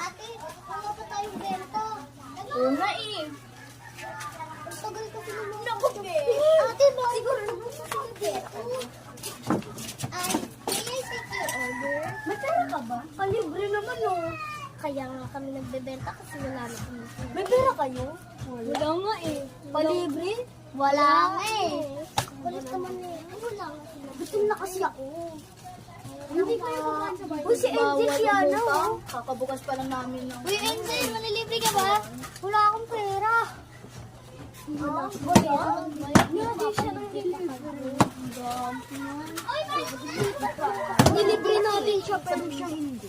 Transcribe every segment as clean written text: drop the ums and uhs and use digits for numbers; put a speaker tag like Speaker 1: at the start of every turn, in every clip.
Speaker 1: Ate, wala pa tayong benta.
Speaker 2: Oo nga eh.
Speaker 1: Ang tagal kasi naman.
Speaker 2: Nabuti.
Speaker 1: Ate, bakit siguro nabuksan sa benta? Ay, kaya sige order.
Speaker 2: May pera ka ba?
Speaker 1: Kalibre naman oh. Kaya nga kami nagbebenta kasi wala na kami.
Speaker 2: May pera kayo? Wala nga eh. Palibre?
Speaker 1: Wala nga eh. Kulit naman eh. Ay, wala nga sila. Gutom na kasi ako. Hindi kayo kumain sa bahay. Uy, si Angel yan oh.
Speaker 2: Kakabukas pa lang namin ng...
Speaker 1: Uy, Angel, malilibre ka ba? Wala akong pera. Ah, hindi siya nang nilibre natin siya, pero siya hindi.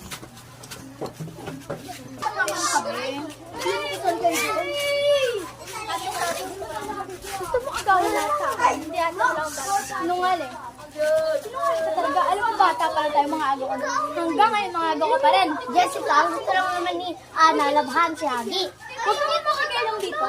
Speaker 2: Gusto mo kagawin lahat sa akin? Hindi ako lang ba? Sinungaling. Sinungaling ka talaga. Alam mo, bata pala tayo mga agaw ko. Hanggang ngayon, mga agaw ko pa rin.
Speaker 1: Jessica, gusto lang naman ni Ana labhan si Hagi.
Speaker 2: Huwag kang makakailang dito.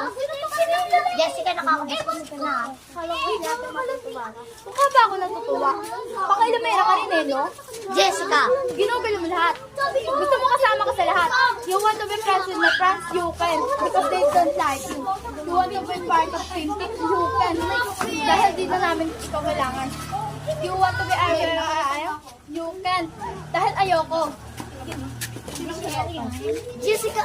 Speaker 1: Jessica, nakakabukos ka na. Kala ko hindi natin matutuwa.
Speaker 2: Mukha ba ako natutuwa? Pakailamera ka rin eh, no?
Speaker 1: Jessica,
Speaker 2: Ginugol mo lahat. Gusto mo kasama ka sa lahat. You want to be friends with my friends? You can. Because they don't like you. You want to be part of painting? You can. Dahil di na namin ito kailangan. You want to be ayaw? You can. Dahil ayoko.
Speaker 1: Jessica,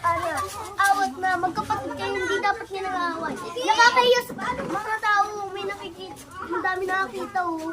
Speaker 1: awat na magkapatid kayo, hindi dapat niya nang-away. Nakakahiya sa mga tao, may nakikita, ang dami nakakita oh.